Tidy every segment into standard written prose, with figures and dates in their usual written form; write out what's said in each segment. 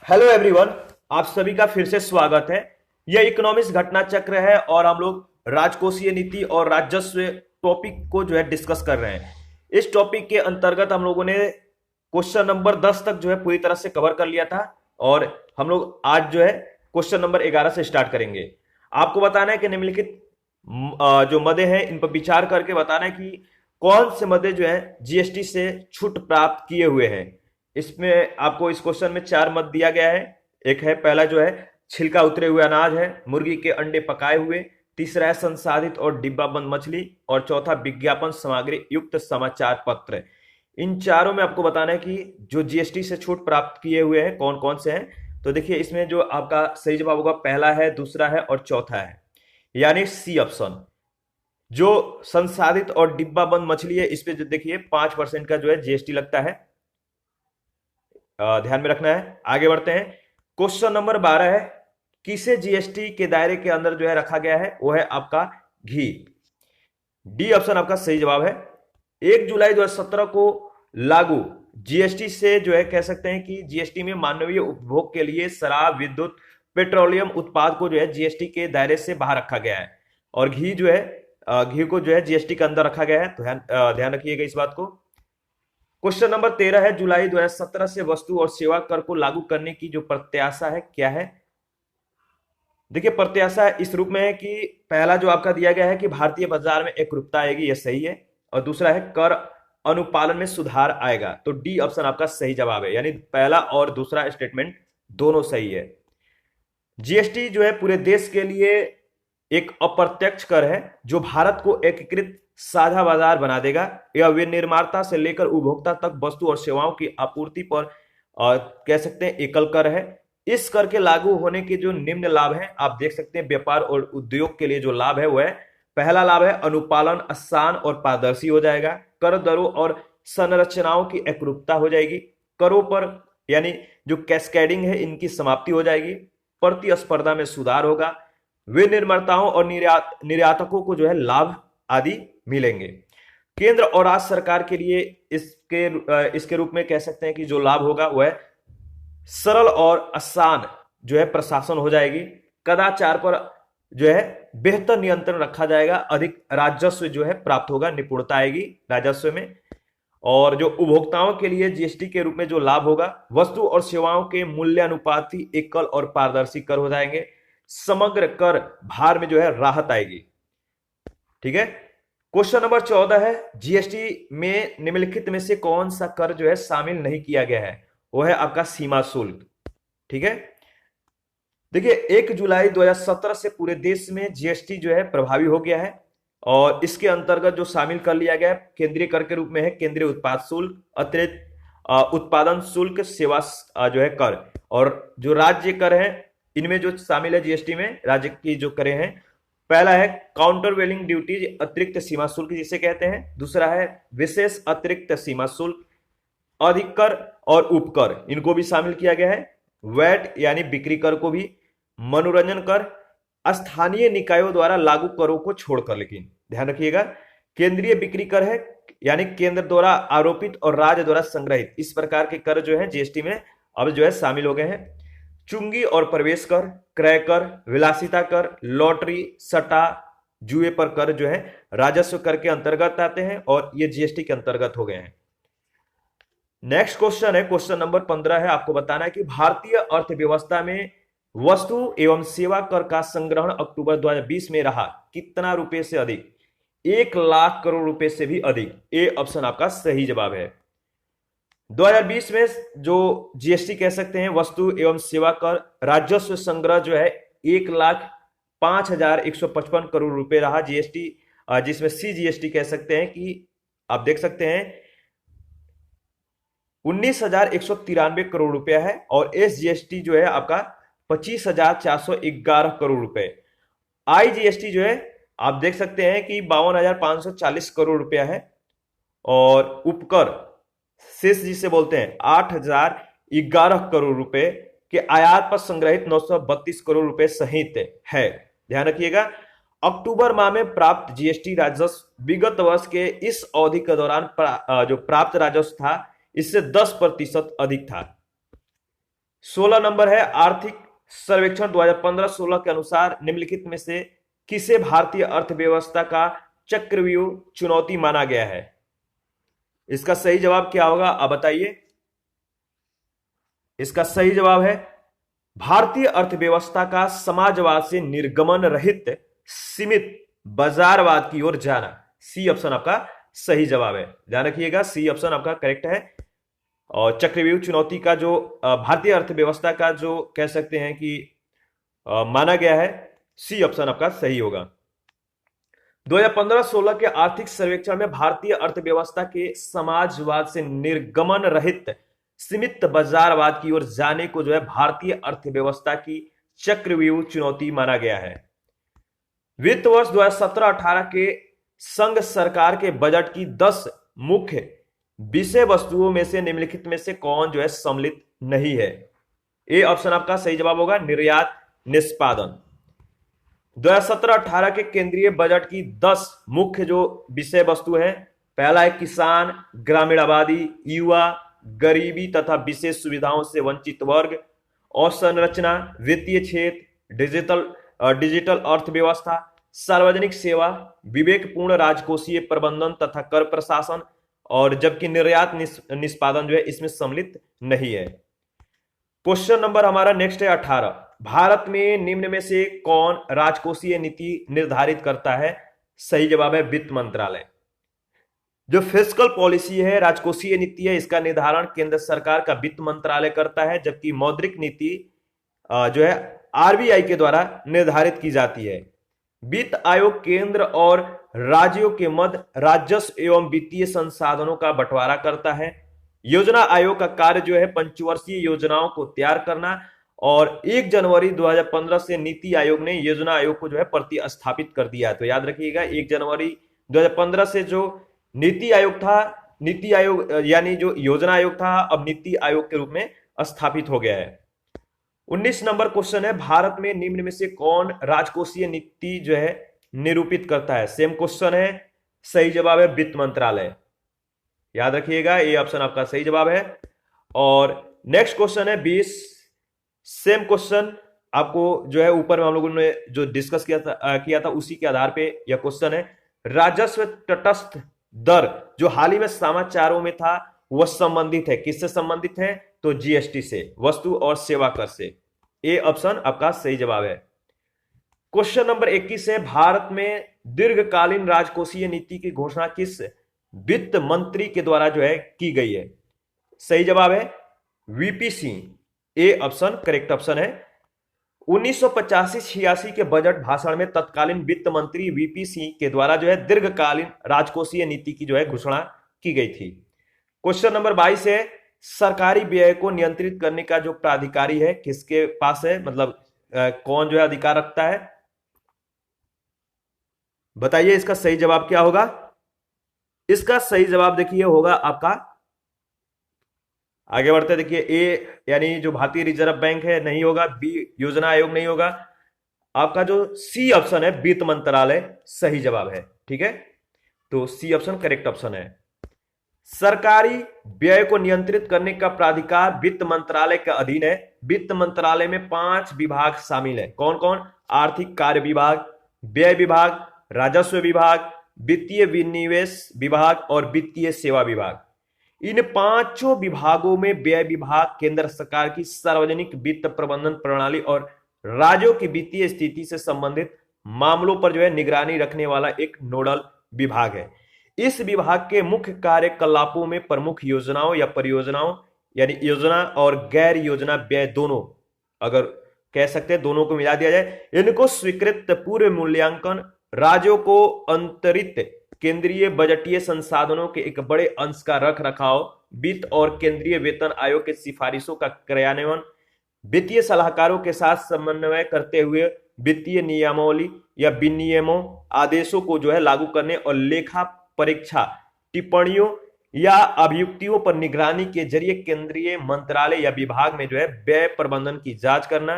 Hello everyone, आप सभी का फिर से स्वागत है। यह इकोनॉमिक्स घटना चक्र है और हम लोग राजकोषीय नीति और राजस्व टॉपिक को डिस्कस कर रहे हैं। इस टॉपिक के अंतर्गत हम लोगों ने क्वेश्चन नंबर 10 तक पूरी तरह से कवर कर लिया था और हम लोग आज क्वेश्चन नंबर 11 से स्टार्ट करेंगे। आपको बताना है कि निम्नलिखित जो मदे हैं इन पर विचार करके बताना है कि कौन से मदे जीएसटी से छूट प्राप्त किए हुए हैं। इसमें आपको इस क्वेश्चन में 4 मत दिया गया है। एक है पहला छिलका उतरे हुए अनाज है, मुर्गी के अंडे पकाए हुए, तीसरा है संसाधित और डिब्बाबंद मछली और चौथा विज्ञापन सामग्री युक्त समाचार पत्र। इन चारों में आपको बताना है कि जो जीएसटी से छूट प्राप्त किए हुए हैं कौन कौन से हैं। तो देखिए इसमें जो आपका सही जवाब होगा पहला है, दूसरा है और चौथा है, यानी सी ऑप्शन। जो संसाधित और डिब्बाबंद मछली है इस पे जो देखिए 5% का जीएसटी लगता है, ध्यान में रखना है। आगे बढ़ते हैं। क्वेश्चन नंबर 12 है, किसे जीएसटी के दायरे के अंदर रखा गया है, वो है आपका घी। डी ऑप्शन आपका सही जवाब है। 1 जुलाई 2017 को लागू जीएसटी से कह सकते हैं कि जीएसटी में मानवीय उपभोग के लिए शराब, विद्युत, पेट्रोलियम उत्पाद को जीएसटी के दायरे से बाहर रखा गया है और घी घी को जीएसटी के अंदर रखा गया है। तो ध्यान रखिएगा इस बात को। क्वेश्चन नंबर 13 है, जुलाई 2017 से वस्तु और सेवा कर को लागू करने की जो प्रत्याशा है क्या है। देखिए प्रत्याशा इस रूप में है कि पहला जो आपका दिया गया है कि भारतीय बाजार में एकरूपता आएगी, यह सही है, और दूसरा है कर अनुपालन में सुधार आएगा। तो डी ऑप्शन आपका सही जवाब है, यानी पहला और दूसरा स्टेटमेंट दोनों सही है। जीएसटी पूरे देश के लिए एक अप्रत्यक्ष कर है जो भारत को एकीकृत साझा बाजार बना देगा। यह विनिर्माता से लेकर उपभोक्ता तक वस्तु और सेवाओं की आपूर्ति पर कह सकते हैं एकल कर है। इस कर के लागू होने के जो निम्न लाभ हैं आप देख सकते हैं। व्यापार और उद्योग के लिए जो लाभ है वह पहला लाभ है अनुपालन आसान और पारदर्शी हो जाएगा। कर दरों और संरचनाओं की एकरूपता हो जाएगी। करों पर यानी जो कैस्केडिंग है इनकी समाप्ति हो जाएगी। प्रतिस्पर्धा में सुधार होगा। विनिर्माताओं और निर्यातकों को लाभ आदि मिलेंगे। केंद्र और राज्य सरकार के लिए इसके रूप में कह सकते हैं कि जो लाभ होगा वह सरल और आसान प्रशासन हो जाएगी। कदाचार पर बेहतर नियंत्रण रखा जाएगा। अधिक राजस्व प्राप्त होगा, निपुणता आएगी राजस्व में। और जो उपभोक्ताओं के लिए जीएसटी के रूप में जो लाभ होगा, वस्तु और सेवाओं के मूल्यानुपाती एकल और पारदर्शी कर हो जाएंगे। समग्र कर भार में राहत आएगी। ठीक है। क्वेश्चन नंबर 14 है, जीएसटी में निम्नलिखित में से कौन सा कर शामिल नहीं किया गया है, वो है आपका सीमा शुल्क। ठीक है। देखिए 1 जुलाई 2017 से पूरे देश में जीएसटी प्रभावी हो गया है और इसके अंतर्गत जो शामिल कर लिया गया है केंद्रीय कर के रूप में है केंद्रीय उत्पाद शुल्क, अतिरिक्त उत्पादन शुल्क, सेवा कर, और जो राज्य कर है इनमें जो शामिल है जीएसटी में राज्य की जो करें हैं, पहला है काउंटर वेलिंग ड्यूटी अतिरिक्त सीमा शुल्क जिसे कहते हैं। दूसरा है विशेष अतिरिक्त सीमा शुल्क, अधिक कर और उपकर, इनको भी शामिल किया गया है। वैट यानी बिक्री कर को भी, मनोरंजन कर, स्थानीय निकायों द्वारा लागू करों को छोड़कर। लेकिन ध्यान रखिएगा केंद्रीय बिक्री कर है यानी केंद्र द्वारा आरोपित और राज्य द्वारा संग्रहित, इस प्रकार के कर जीएसटी में अब शामिल हो गए हैं। चुंगी और प्रवेश कर, क्रय कर, विलासिता कर, लॉटरी, सट्टा, जुए पर कर राजस्व कर के अंतर्गत आते हैं और ये जीएसटी के अंतर्गत हो गए हैं। नेक्स्ट क्वेश्चन है, क्वेश्चन नंबर 15 है, आपको बताना है कि भारतीय अर्थव्यवस्था में वस्तु एवं सेवा कर का संग्रहण अक्टूबर 2020 में रहा कितना रुपए से अधिक। 1 लाख करोड़ रुपए से भी अधिक। ए ऑप्शन आपका सही जवाब है। 2020 में जो जीएसटी कह सकते हैं वस्तु एवं सेवा कर राजस्व संग्रह 1,05,155 करोड़ रुपए रहा जीएसटी, जिसमें सी जीएसटी कह सकते हैं कि आप देख सकते हैं 19,193 करोड़ रुपया है और एस जीएसटी आपका 25,411 करोड़ रुपए। आई जीएसटी आप देख सकते हैं कि 52,540 करोड़ रुपया है और उपकर सेस जिसे बोलते हैं 8,011 करोड़ रुपए के आयात पर संग्रहित 932 करोड़ रुपए सहित है। ध्यान रखिएगा अक्टूबर माह में प्राप्त जीएसटी राजस्व विगत वर्ष के इस अवधि के दौरान जो प्राप्त राजस्व था इससे 10% अधिक था। 16 नंबर है आर्थिक सर्वेक्षण 2015-16 के अनुसार निम्नलिखित में से किसे भारतीय अर्थव्यवस्था का चक्रव्यूह चुनौती माना गया है? इसका सही जवाब क्या होगा आप बताइए। इसका सही जवाब है भारतीय अर्थव्यवस्था का समाजवाद से निर्गमन रहित सीमित बाजारवाद की ओर जाना। सी ऑप्शन आपका सही जवाब है, ध्यान रखिएगा, सी ऑप्शन आपका करेक्ट है। और चक्रव्यूह चुनौती का जो भारतीय अर्थव्यवस्था का जो कह सकते हैं कि माना गया है, सी ऑप्शन आपका सही होगा। 2015-16 के आर्थिक सर्वेक्षण में भारतीय अर्थव्यवस्था के समाजवाद से निर्गमन रहित सीमित बाजारवाद की ओर जाने को जो है भारतीय अर्थव्यवस्था की चक्रव्यूह चुनौती माना गया है। वित्त वर्ष 2017-18 के संघ सरकार के बजट की 10 मुख्य विषय वस्तुओं में से निम्नलिखित में से कौन जो है सम्मिलित नहीं है? ए ऑप्शन आपका सही जवाब होगा निर्यात निष्पादन। 2017-18 के केंद्रीय बजट की 10 मुख्य जो विषय वस्तु हैं, पहला है किसान, ग्रामीण आबादी, युवा, गरीबी तथा विशेष सुविधाओं से वंचित वर्ग, अवसंरचना, वित्तीय क्षेत्र, डिजिटल अर्थव्यवस्था, सार्वजनिक सेवा, विवेकपूर्ण राजकोषीय प्रबंधन तथा कर प्रशासन, और जबकि निर्यात निष्पादन जो है इसमें सम्मिलित नहीं है। क्वेश्चन नंबर हमारा नेक्स्ट है 18। भारत में निम्न में से कौन राजकोषीय नीति निर्धारित करता है? सही जवाब है वित्त मंत्रालय। जो फिस्कल पॉलिसी है, राजकोषीय नीति है, इसका निर्धारण केंद्र सरकार का वित्त मंत्रालय करता है, जबकि मौद्रिक नीति जो है आरबीआई के द्वारा निर्धारित की जाती है। वित्त आयोग केंद्र और राज्यों के मध्य राजस्व एवं वित्तीय संसाधनों का बंटवारा करता है। योजना आयोग का कार्य जो है पंचवर्षीय योजनाओं को तैयार करना, और 1 जनवरी 2015 से नीति आयोग ने योजना आयोग को जो है प्रतिस्थापित कर दिया। तो याद रखिएगा 1 जनवरी 2015 से जो नीति आयोग था, नीति आयोग यानी जो योजना आयोग था, अब नीति आयोग के रूप में स्थापित हो गया है। 19 नंबर क्वेश्चन है भारत में निम्न में से कौन राजकोषीय नीति जो है निरूपित करता है? सेम क्वेश्चन है, सही जवाब है वित्त मंत्रालय, याद रखिएगा ये ऑप्शन आपका सही जवाब है। और नेक्स्ट क्वेश्चन है 20, सेम क्वेश्चन आपको जो है ऊपर में हम लोगों ने जो डिस्कस किया था उसी के आधार पे यह क्वेश्चन है। राजस्व तटस्थ दर जो हाल ही में समाचारों में था वह संबंधित है, किससे संबंधित है? तो जीएसटी से, वस्तु और सेवा कर से। ए ऑप्शन आपका सही जवाब है। क्वेश्चन नंबर 21 है भारत में दीर्घकालीन राजकोषीय नीति की घोषणा किस वित्त मंत्री के द्वारा जो है की गई है? सही जवाब है VP Singh, A option correct option है। 1985-86 के बजट भाषण में तत्कालीन वित्त मंत्री वीपी सिंह के द्वारा जो है दीर्घकालीन राजकोषीय नीति की जो है घोषणा की गई थी। क्वेश्चन नंबर 22 है सरकारी व्यय को नियंत्रित करने का जो प्राधिकारी है किसके पास है, मतलब कौन जो है अधिकार रखता है? बताइए इसका सही जवाब क्या होगा? इसका सही जवाब देखिए होगा आपका, आगे बढ़ते देखिए, ए यानी जो भारतीय रिजर्व बैंक है नहीं होगा, बी योजना आयोग नहीं होगा, आपका जो सी ऑप्शन है वित्त मंत्रालय सही जवाब है। ठीक है, तो सी ऑप्शन करेक्ट ऑप्शन है। सरकारी व्यय को नियंत्रित करने का प्राधिकार वित्त मंत्रालय के अधीन है। वित्त मंत्रालय में 5 विभाग शामिल है, कौन कौन? आर्थिक कार्य विभाग, व्यय विभाग, राजस्व विभाग, वित्तीय विनिवेश विभाग और वित्तीय सेवा विभाग। इन 5 विभागों में व्यय विभाग केंद्र सरकार की सार्वजनिक वित्त प्रबंधन प्रणाली और राज्यों की वित्तीय स्थिति से संबंधित मामलों पर जो है निगरानी रखने वाला एक नोडल विभाग है। इस विभाग के मुख्य कार्यकलापों में प्रमुख योजनाओं या परियोजनाओं यानी योजना और गैर योजना व्यय दोनों, अगर कह सकते हैं दोनों को मिला दिया जाए, इनको स्वीकृत पूर्व मूल्यांकन, राज्यों को अंतरित केंद्रीय बजटीय संसाधनों के एक बड़े अंश का रख रखाव, वित्त और केंद्रीय वेतन आयोग के सिफारिशों का क्रियान्वयन, वित्तीय सलाहकारों के साथ समन्वय करते हुए वित्तीय नियमावली या विनियमों आदेशों को जो है लागू करने और लेखा परीक्षा टिप्पणियों या अभियुक्तियों पर निगरानी के जरिए केंद्रीय मंत्रालय या विभाग में जो है व्यय प्रबंधन की जांच करना,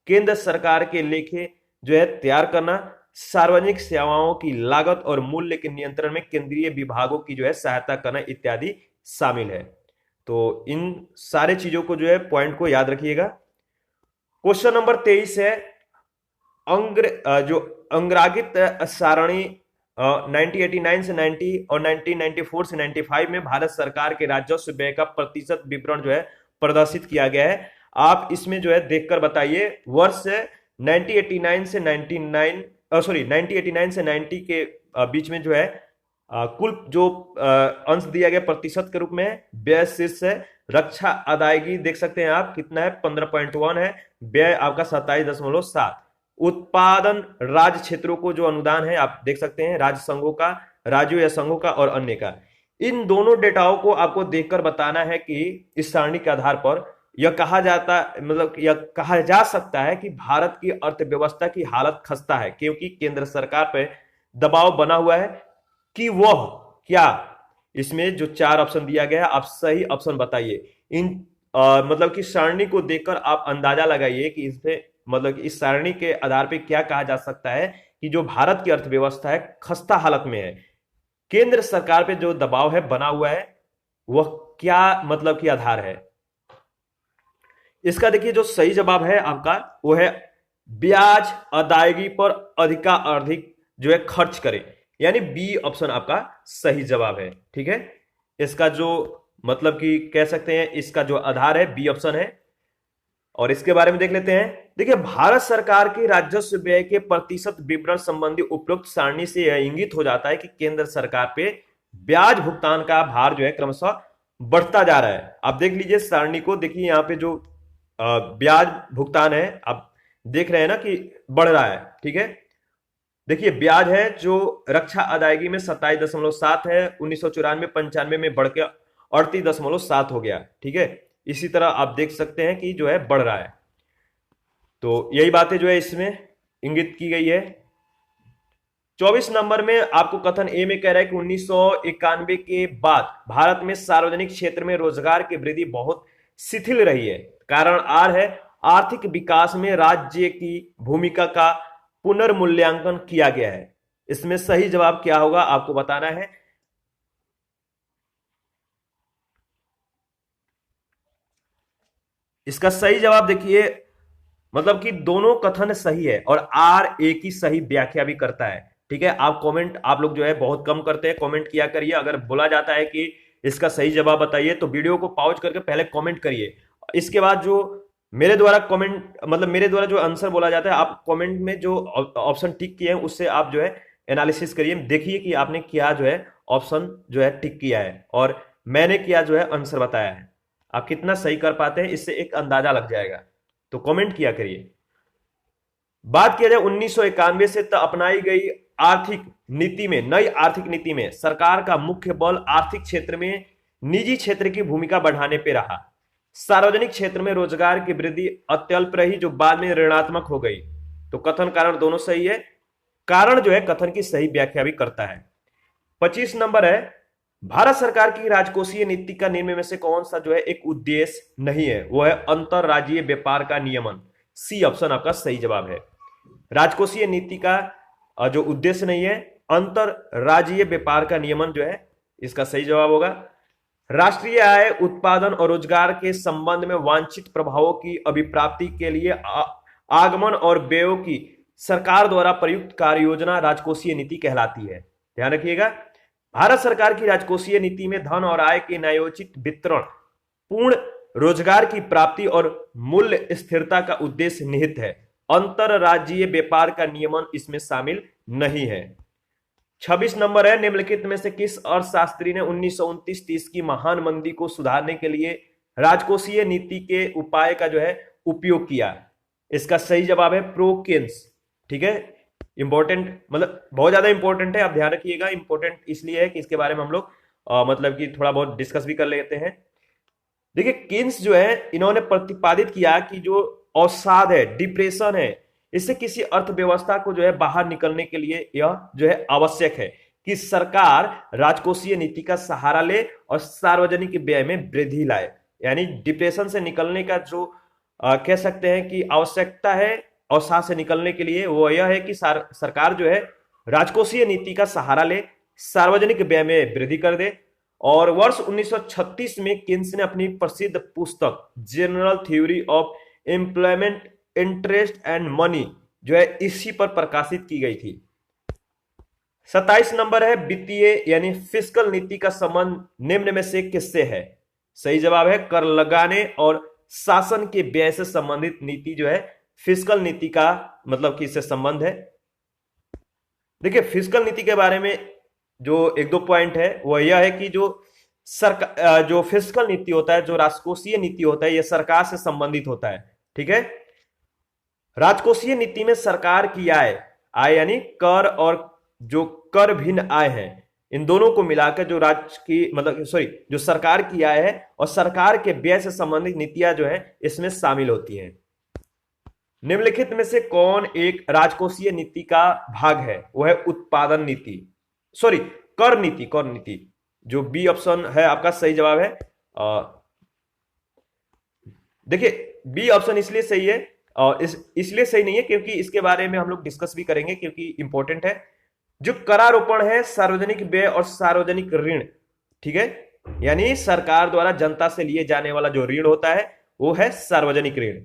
केंद्र सरकार के लेखे जो है तैयार करना, सार्वजनिक सेवाओं की लागत और मूल्य के नियंत्रण में केंद्रीय विभागों की जो है सहायता करना इत्यादि शामिल है। तो इन सारे चीजों को जो है पॉइंट को याद रखिएगा। क्वेश्चन नंबर 23 है जो अंग्रागित सारणी 1989 से 90 और 1994 से 95 में भारत सरकार के राजस्व व्यय का प्रतिशत विवरण जो है प्रदर्शित किया गया है। आप इसमें जो है देखकर बताइए वर्ष 1989 से 1989 से 90 के बीच में जो है कुल जो अंश दिया गया प्रतिशत के रूप में व्यय शीर्ष है। रक्षा अदायगी देख सकते हैं आप कितना है 15.1 है, व्यय आपका 27.7। उत्पादन राज्य क्षेत्रों को जो अनुदान है आप देख सकते हैं राज्य संघों का, राज्यों या संघों का और अन्य का। इन दोनों डेटाओं को आपको देखकर बताना है कि इस सारणी के आधार पर यह कहा जा सकता है कि भारत की अर्थव्यवस्था की हालत खस्ता है, क्योंकि केंद्र सरकार पर दबाव बना हुआ है कि वह क्या। इसमें जो 4 ऑप्शन दिया गया है आप सही ऑप्शन बताइए। इन मतलब कि सारणी को देखकर आप अंदाजा लगाइए कि इसमें मतलब कि इस सारणी के आधार पर क्या कहा जा सकता है कि जो भारत की अर्थव्यवस्था है खस्ता हालत में है, केंद्र सरकार पे जो दबाव है बना हुआ है, वह क्या मतलब कि आधार है। इसका देखिए जो सही जवाब है आपका वो है ब्याज अदायगी पर अधिकाधिक जो है खर्च करें, यानी बी ऑप्शन आपका सही जवाब है। ठीक है, इसका जो मतलब कि कह सकते हैं इसका जो आधार है बी ऑप्शन है। और इसके बारे में देख लेते हैं। देखिए भारत सरकार के राजस्व व्यय के प्रतिशत विवरण संबंधी उपरोक्त सारणी से यह इंगित हो जाता है कि केंद्र सरकार पे ब्याज भुगतान का भार जो है क्रमशः बढ़ता जा रहा है। आप देख लीजिए सारणी को, देखिए यहाँ पे जो ब्याज भुगतान है आप देख रहे हैं ना कि बढ़ रहा है। ठीक है, देखिए ब्याज है जो रक्षा अदायगी में 27.7 है, 1994-95 में बढ़ के 38.7 हो गया। ठीक है, इसी तरह आप देख सकते हैं कि जो है बढ़ रहा है। तो यही बातें जो है इसमें इंगित की गई है। 24 नंबर में आपको कथन ए में कह रहा है कि 1991 के बाद भारत में सार्वजनिक क्षेत्र में रोजगार की वृद्धि बहुत शिथिल रही है। कारण आर है आर्थिक विकास में राज्य की भूमिका का पुनर्मूल्यांकन किया गया है। इसमें सही जवाब क्या होगा आपको बताना है। इसका सही जवाब देखिए मतलब कि दोनों कथन सही है और आर ए की सही व्याख्या भी करता है। ठीक है, आप कमेंट आप लोग जो है बहुत कम करते हैं, कमेंट किया करिए। अगर बोला जाता है कि इसका सही जवाब बताइए तो वीडियो को पॉज करके पहले कमेंट करिए। इसके बाद जो मेरे द्वारा कमेंट मतलब मेरे द्वारा जो आंसर बोला जाता है आप कमेंट में जो ऑप्शन टिक किए हैं उससे आप जो है एनालिसिस करिए, देखिए कि आपने क्या जो है ऑप्शन जो है टिक किया है और मैंने क्या जो है आंसर बताया है। आप कितना सही कर पाते हैं इससे एक अंदाजा लग जाएगा, तो कमेंट किया करिए। बात किया जाए 1991 से अपनाई गई आर्थिक नीति में, नई आर्थिक नीति में सरकार का मुख्य बल आर्थिक क्षेत्र में निजी क्षेत्र की भूमिका बढ़ाने पे रहा। सार्वजनिक क्षेत्र में रोजगार की वृद्धि अत्यल्प रही जो बाद में ऋणात्मक हो गई। तो कथन कारण दोनों सही है, कारण जो है कथन की सही व्याख्या भी करता है। 25 नंबर है भारत सरकार की राजकोषीय नीति का निम्न में से कौन सा जो है एक उद्देश्य नहीं है, वो है अंतरराज्यीय व्यापार का नियमन। सी ऑप्शन आपका सही जवाब है। राजकोषीय नीति का जो उद्देश्य नहीं है अंतरराज्यीय व्यापार का नियमन जो है इसका सही जवाब होगा। राष्ट्रीय आय उत्पादन और रोजगार के संबंध में वांछित प्रभावों की अभिप्राप्ति के लिए आगमन और व्ययों की सरकार द्वारा प्रयुक्त कार्य योजना राजकोषीय नीति कहलाती है। ध्यान रखिएगा, भारत सरकार की राजकोषीय नीति में धन और आय के न्यायोचित वितरण, पूर्ण रोजगार की प्राप्ति और मूल्य स्थिरता का उद्देश्य निहित है। अंतरराज्यीय व्यापार का नियमन इसमें शामिल नहीं है। 26 नंबर है निम्नलिखित में से किस अर्थशास्त्री ने 1929-30 की महान मंदी को सुधारने के लिए राजकोषीय नीति के उपाय का जो है उपयोग किया। इसका सही जवाब है प्रो केन्स। ठीक है, इंपॉर्टेंट मतलब बहुत ज्यादा इंपॉर्टेंट है, आप ध्यान रखिएगा। इंपॉर्टेंट इसलिए है कि इसके बारे में हम लोग मतलब कि थोड़ा बहुत डिस्कस भी कर लेते हैं। देखिए केन्स जो है इन्होंने प्रतिपादित किया कि जो अवसाद है, डिप्रेशन है, इससे किसी अर्थव्यवस्था को जो है बाहर निकलने के लिए यह जो है आवश्यक है कि सरकार राजकोषीय नीति का सहारा ले और सार्वजनिक व्यय में वृद्धि लाए। यानी डिप्रेशन से निकलने का जो कह सकते हैं कि आवश्यकता है अवसाद से निकलने के लिए, वो यह है कि सरकार जो है राजकोषीय नीति का सहारा ले, सार्वजनिक व्यय में वृद्धि कर दे और वर्ष 1936 में केन्स ने अपनी प्रसिद्ध पुस्तक general theory of employment interest and money जो है इसी पर प्रकाशित की गई थी। 27 नंबर है वित्तीय यानी फिस्कल नीति का संबंध निम्न में से किससे है? सही जवाब है कर लगाने और शासन के व्यय से संबंधित नीति जो है फिस्कल नीति का मतलब कि इससे संबंध है। देखिए फिस्कल नीति के बारे में जो एक दो पॉइंट है वह यह है कि जो सरकार जो फिस्कल नीति होता है, जो राजकोषीय नीति होता है, यह सरकार से संबंधित होता है। ठीक है, राजकोषीय नीति में सरकार की आय यानी कर और जो कर भिन्न आय है इन दोनों को मिलाकर जो राज्य की मतलब जो सरकार की आय है और सरकार के व्यय से संबंधित नीतियां जो है इसमें शामिल होती हैं। निम्नलिखित में से कौन एक राजकोषीय नीति का भाग है? वह है उत्पादन नीति, कर नीति। जो बी ऑप्शन है आपका सही जवाब है। देखिए बी ऑप्शन इसलिए सही है और इसलिए सही नहीं है क्योंकि इसके बारे में हम लोग डिस्कस भी करेंगे क्योंकि इंपॉर्टेंट है। जो करारोपण है सार्वजनिक व्यय और सार्वजनिक ऋण, ठीक है, यानी सरकार द्वारा जनता से लिए जाने वाला जो ऋण होता है वो है सार्वजनिक ऋण।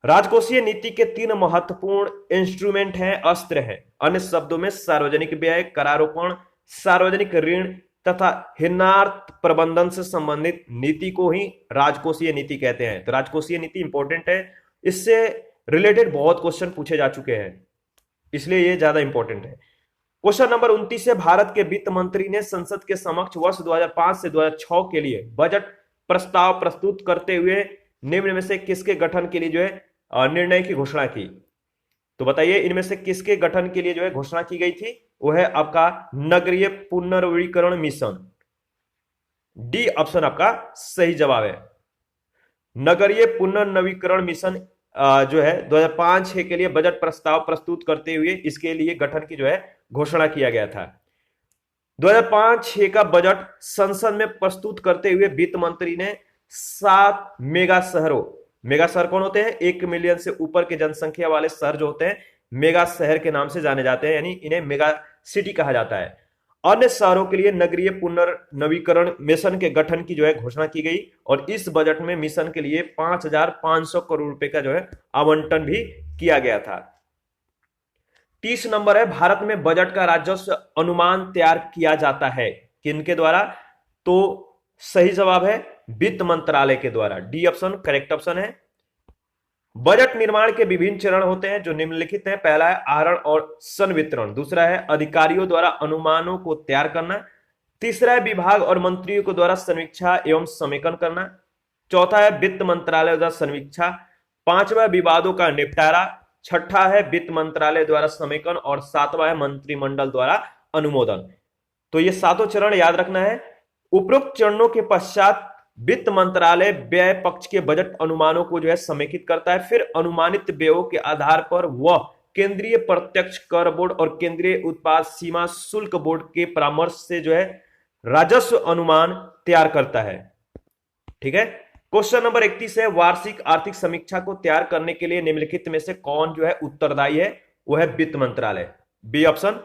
राजकोषीय नीति के 3 महत्वपूर्ण इंस्ट्रूमेंट हैं, अस्त्र हैं। अन्य शब्दों में सार्वजनिक व्यय, करारोपण, सार्वजनिक ऋण तथा हिन्नार्थ प्रबंधन से संबंधित नीति को ही राजकोषीय नीति कहते हैं। तो राजकोषीय नीति इंपॉर्टेंट है, इससे रिलेटेड बहुत क्वेश्चन पूछे जा चुके हैं, इसलिए ये ज्यादा इंपॉर्टेंट है। क्वेश्चन नंबर 29 है भारत के वित्त मंत्री ने संसद के समक्ष वर्ष 2005 से 2006 के लिए बजट प्रस्ताव प्रस्तुत करते हुए निम्न में से किसके गठन के लिए जो है निर्णय की घोषणा की? तो बताइए इनमें से किसके गठन के लिए जो है घोषणा की गई थी? वो है आपका नगरीय पुनर्नवीकरण मिशन। डी ऑप्शन आपका सही जवाब है। नगरीय पुनर्नवीकरण मिशन जो है 2005-6 के लिए बजट प्रस्ताव प्रस्तुत करते हुए इसके लिए गठन की जो है घोषणा किया गया था। 2005-6 का बजट संसद में प्रस्तुत करते हुए वित्त मंत्री ने 7 मेगा शहर कौन होते हैं? 1 मिलियन से ऊपर के जनसंख्या वाले शहर जो होते हैं मेगा शहर के नाम से जाने जाते हैं, यानी इन्हें मेगा सिटी कहा जाता है। अन्य शहरों के लिए नगरीय पुनर्नवीकरण मिशन के गठन की जो है घोषणा की गई और इस बजट में मिशन के लिए 5,500 करोड़ रुपए का जो है आवंटन भी किया गया था। 30 नंबर है भारत में बजट का राजस्व अनुमान तैयार किया जाता है किनके द्वारा? तो सही जवाब है वित्त मंत्रालय के द्वारा। डी ऑप्शन करेक्ट ऑप्शन है। बजट निर्माण के विभिन्न चरण होते हैं जो निम्नलिखित हैं। पहला है आहरण और संवितरण, दूसरा है अधिकारियों द्वारा अनुमानों को तैयार करना, तीसरा है विभाग और मंत्रियों के द्वारा समीक्षा एवं समेकन करना, चौथा है वित्त मंत्रालय द्वारा समीक्षा, पांचवा विवादों का निपटारा, छठा है वित्त मंत्रालय द्वारा समेकन और सातवां है मंत्रिमंडल द्वारा अनुमोदन। तो ये सातों चरण याद रखना है। उपरोक्त चरणों के पश्चात वित्त मंत्रालय व्यय पक्ष के बजट अनुमानों को जो है समेकित करता है, फिर अनुमानित व्ययों के आधार पर वह केंद्रीय प्रत्यक्ष कर बोर्ड और केंद्रीय उत्पाद सीमा शुल्क बोर्ड के परामर्श से जो है राजस्व अनुमान तैयार करता है। ठीक है, क्वेश्चन नंबर 31 है वार्षिक आर्थिक समीक्षा को तैयार करने के लिए निम्नलिखित में से कौन जो है उत्तरदायी है? वो है वित्त मंत्रालय। B option.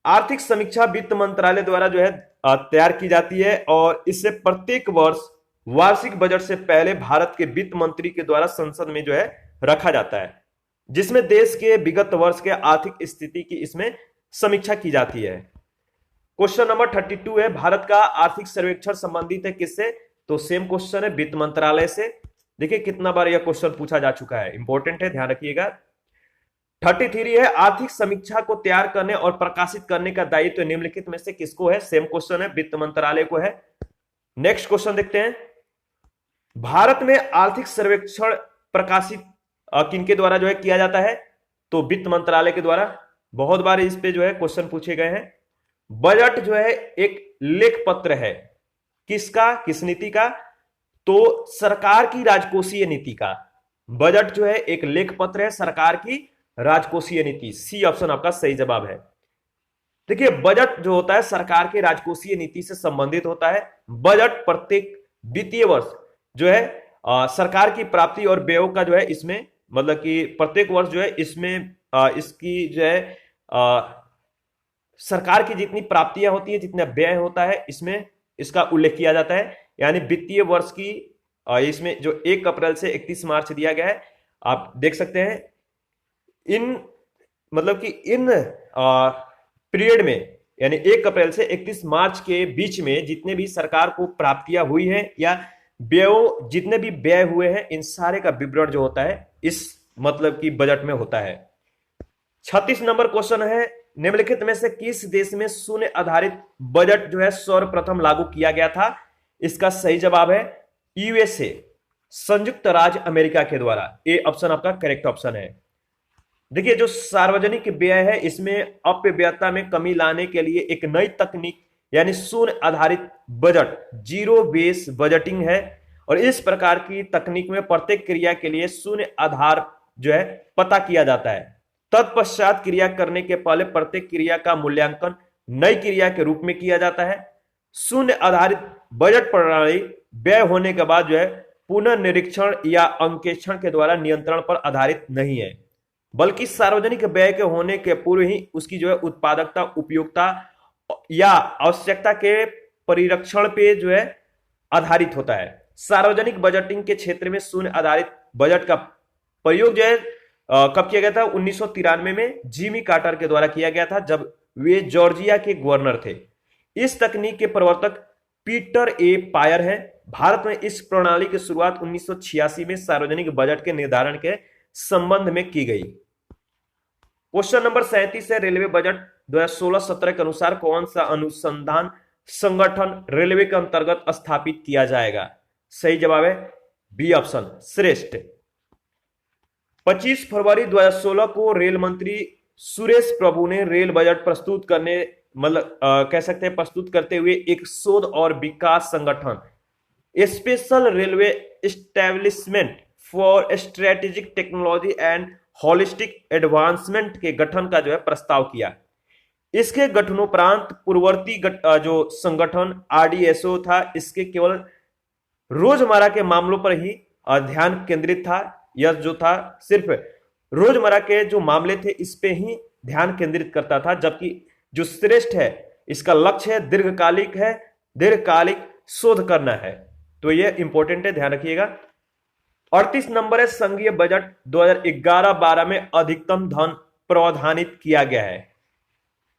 आर्थिक समीक्षा वित्त मंत्रालय द्वारा जो है तैयार की जाती है और इससे प्रत्येक वर्ष वार्षिक बजट से पहले भारत के वित्त मंत्री के द्वारा संसद में जो है रखा जाता है, जिसमें देश के विगत वर्ष के आर्थिक स्थिति की इसमें समीक्षा की जाती है। क्वेश्चन नंबर 32 है भारत का आर्थिक सर्वेक्षण संबंधित है किससे? तो सेम क्वेश्चन है वित्त मंत्रालय से। देखिए कितना बार यह क्वेश्चन पूछा जा चुका है, इंपॉर्टेंट है, ध्यान रखिएगा। 33 है आर्थिक समीक्षा को तैयार करने और प्रकाशित करने का दायित्व तो निम्नलिखित में से किसको है? सेम क्वेश्चन है, वित्त मंत्रालय को है। नेक्स्ट क्वेश्चन देखते हैं, भारत में आर्थिक सर्वेक्षण प्रकाशित किनके द्वारा जो है किया जाता है? तो वित्त मंत्रालय के द्वारा। बहुत बार इस पे जो है क्वेश्चन पूछे गए हैं। बजट जो है एक लेख पत्र है, किसका, किस नीति का? तो सरकार की राजकोषीय नीति का। बजट जो है एक लेख पत्र है सरकार की राजकोषीय नीति। सी ऑप्शन आपका सही जवाब है। देखिए बजट जो होता है सरकार के राजकोषीय नीति से संबंधित होता है। बजट प्रत्येक वित्तीय वर्ष जो है सरकार की प्राप्ति और व्ययों का जो है इसमें मतलब कि प्रत्येक वर्ष जो है इसमें इसकी जो है सरकार की जितनी प्राप्तियां होती है, जितना व्यय होता है, इसमें इसका उल्लेख किया जाता है। यानी वित्तीय वर्ष की इसमें जो 1 अप्रैल से 31 मार्च दिया गया है, आप देख सकते हैं इन मतलब कि इन पीरियड में, यानी 1 अप्रैल से 31 मार्च के बीच में जितने भी सरकार को प्राप्तियां हुई हैं या व्यय जितने भी व्यय हुए हैं, इन सारे का विवरण जो होता है इस मतलब कि बजट में होता है। 36 नंबर क्वेश्चन है, निम्नलिखित में से किस देश में शून्य आधारित बजट जो है सर्वप्रथम लागू किया गया था? इसका सही जवाब है यूएसए, संयुक्त राज्य अमेरिका के द्वारा। ए ऑप्शन आपका करेक्ट ऑप्शन है। देखिए जो सार्वजनिक व्यय है, इसमें अपव्ययता में कमी लाने के लिए एक नई तकनीक यानी शून्य आधारित बजट, जीरो बेस बजटिंग है। और इस प्रकार की तकनीक में प्रत्येक क्रिया के लिए शून्य आधार जो है पता किया जाता है। तत्पश्चात क्रिया करने के पहले प्रत्येक क्रिया का मूल्यांकन नई क्रिया के रूप में किया जाता है। शून्य आधारित बजट प्रणाली व्यय होने के बाद जो है पुनर्निरीक्षण या अंकेक्षण के द्वारा नियंत्रण पर आधारित नहीं है, बल्कि सार्वजनिक व्यय के होने के पूर्व ही उसकी जो है उत्पादकता, उपयोगिता या आवश्यकता के परिरक्षण पे जो है आधारित होता है। सार्वजनिक बजटिंग के क्षेत्र में शून्य आधारित बजट का प्रयोग जो है कब किया गया था? 1993 में जिमी कार्टर के द्वारा किया गया था, जब वे जॉर्जिया के गवर्नर थे। इस तकनीक के प्रवर्तक पीटर ए पायर है। भारत में इस प्रणाली की शुरुआत 1986 में सार्वजनिक बजट के निर्धारण के संबंध में की गई। क्वेश्चन नंबर 37 है, रेलवे बजट 2016-17 के अनुसार कौन सा अनुसंधान संगठन रेलवे के अंतर्गत स्थापित किया जाएगा? सही जवाब है बी ऑप्शन, श्रेष्ठ। 25 फरवरी 2016 को रेल मंत्री सुरेश प्रभु ने रेल बजट प्रस्तुत करने मतलब कह सकते हैं प्रस्तुत करते हुए एक शोध और विकास संगठन special railway establishment for strategic technology and holistic advancement के गठन का जो है प्रस्ताव किया। इसके गठनोपरांत पूर्ववर्ती जो संगठन आरडीएसओ था, इसके केवल रोजमर्रा के मामलों पर ही ध्यान केंद्रित था। यह जो था सिर्फ रोजमर्रा के जो मामले थे इस पे ही ध्यान केंद्रित करता था, जबकि जो श्रेष्ठ है इसका लक्ष्य है दीर्घकालिक शोध करना है। तो यह इंपॉर्टेंट है, ध्यान रखिएगा। 38 नंबर है, संघीय बजट 2011-12 में अधिकतम धन प्रावधानित किया गया है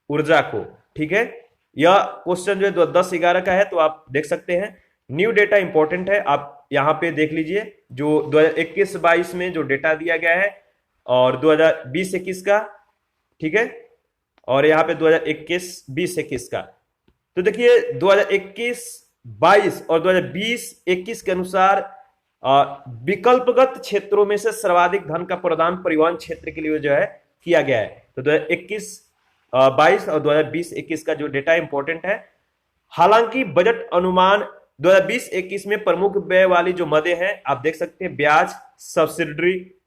ऊर्जा को। ठीक है, यह क्वेश्चन जो है 10-11 का है, तो आप देख सकते हैं। न्यू डेटा इंपॉर्टेंट है, आप यहां पे देख लीजिए जो 2021-22 में जो डेटा दिया गया है और 2020-21 का, ठीक है, और यहाँ पे 2021-20-21 का। तो देखिए 2021-22 और 2020-21 के अनुसार विकल्पगत क्षेत्रों में से सर्वाधिक धन का प्रदान परिवहन क्षेत्र के लिए जो है किया गया है। तो 2021-22 और 2020-21 का जो डेटा इंपॉर्टेंट है। हालांकि बजट अनुमान 2020-21 में प्रमुख व्यय वाली जो मदें हैं आप देख सकते हैं, ब्याज सब्सिडी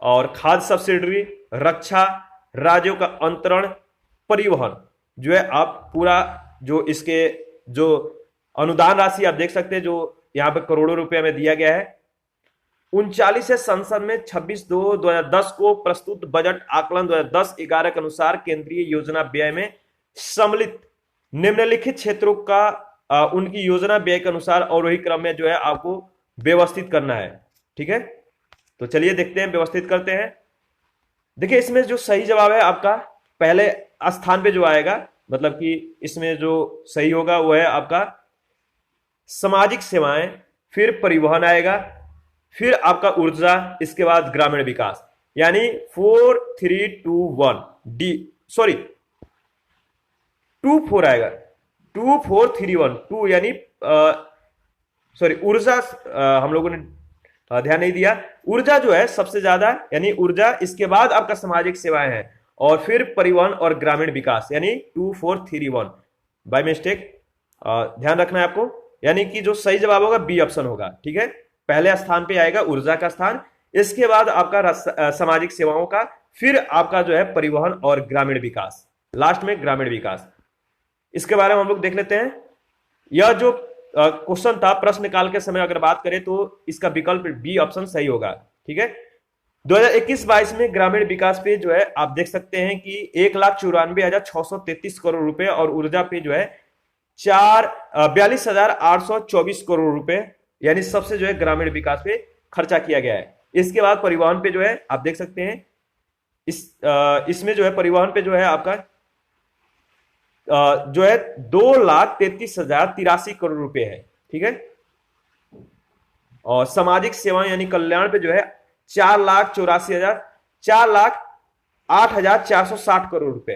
और खाद्य सब्सिडी, रक्षा, राज्यों का अंतरण, परिवहन जो है आप पूरा जो इसके जो अनुदान राशि आप देख सकते हैं जो यहां पे करोड़ों रुपए में दिया गया है। 39 है, संसद में 26/2/2010 को प्रस्तुत बजट आकलन 2010-11 के अनुसार केंद्रीय योजना व्यय में सम्मिलित निम्नलिखित क्षेत्रों का उनकी योजना व्यय के अनुसार अवरोही क्रम में जो है आपको व्यवस्थित करना है। ठीक है, तो चलिए देखते हैं, व्यवस्थित करते हैं। देखिए इसमें जो सही जवाब है आपका पहले स्थान पे जो आएगा, मतलब कि इसमें जो सही होगा वो है आपका सामाजिक सेवाएं, फिर परिवहन आएगा, फिर आपका ऊर्जा, इसके बाद ग्रामीण विकास, यानी 4-3-2-1 डी, सॉरी 2-4 आएगा, 2-4-3-1 2 यानी सॉरी ऊर्जा हम लोगों ने ध्यान नहीं दिया। ऊर्जा जो है सबसे ज्यादा, यानी ऊर्जा, इसके बाद आपका सामाजिक सेवाएं हैं और फिर परिवहन और ग्रामीण विकास, यानी 2-4-3-1 बाय मिस्टेक ध्यान रखना है आपको। यानी कि जो सही जवाब होगा बी ऑप्शन होगा। ठीक है, पहले स्थान पे आएगा ऊर्जा का स्थान, इसके बाद आपका सामाजिक सेवाओं का, फिर आपका जो है परिवहन और ग्रामीण विकास, लास्ट में ग्रामीण विकास। इसके बारे में हम लोग देख लेते हैं। यह जो क्वेश्चन था प्रश्न काल के समय अगर बात करें तो इसका विकल्प बी ऑप्शन सही होगा। ठीक है, 2021-22 में ग्रामीण विकास पे जो है आप देख सकते हैं कि 1,94,633 करोड़ रुपए और ऊर्जा पे जो है 42,824 करोड़ रुपए, यानी सबसे जो है ग्रामीण विकास पे खर्चा किया गया है। इसके बाद परिवहन पे जो है आप देख सकते हैं इसमें जो है परिवहन पे जो है आपका जो है 2,33,083 करोड़ रुपए है, ठीक है। और सामाजिक सेवाएं यानी कल्याण पे जो है 4,08,460 करोड़ रुपए।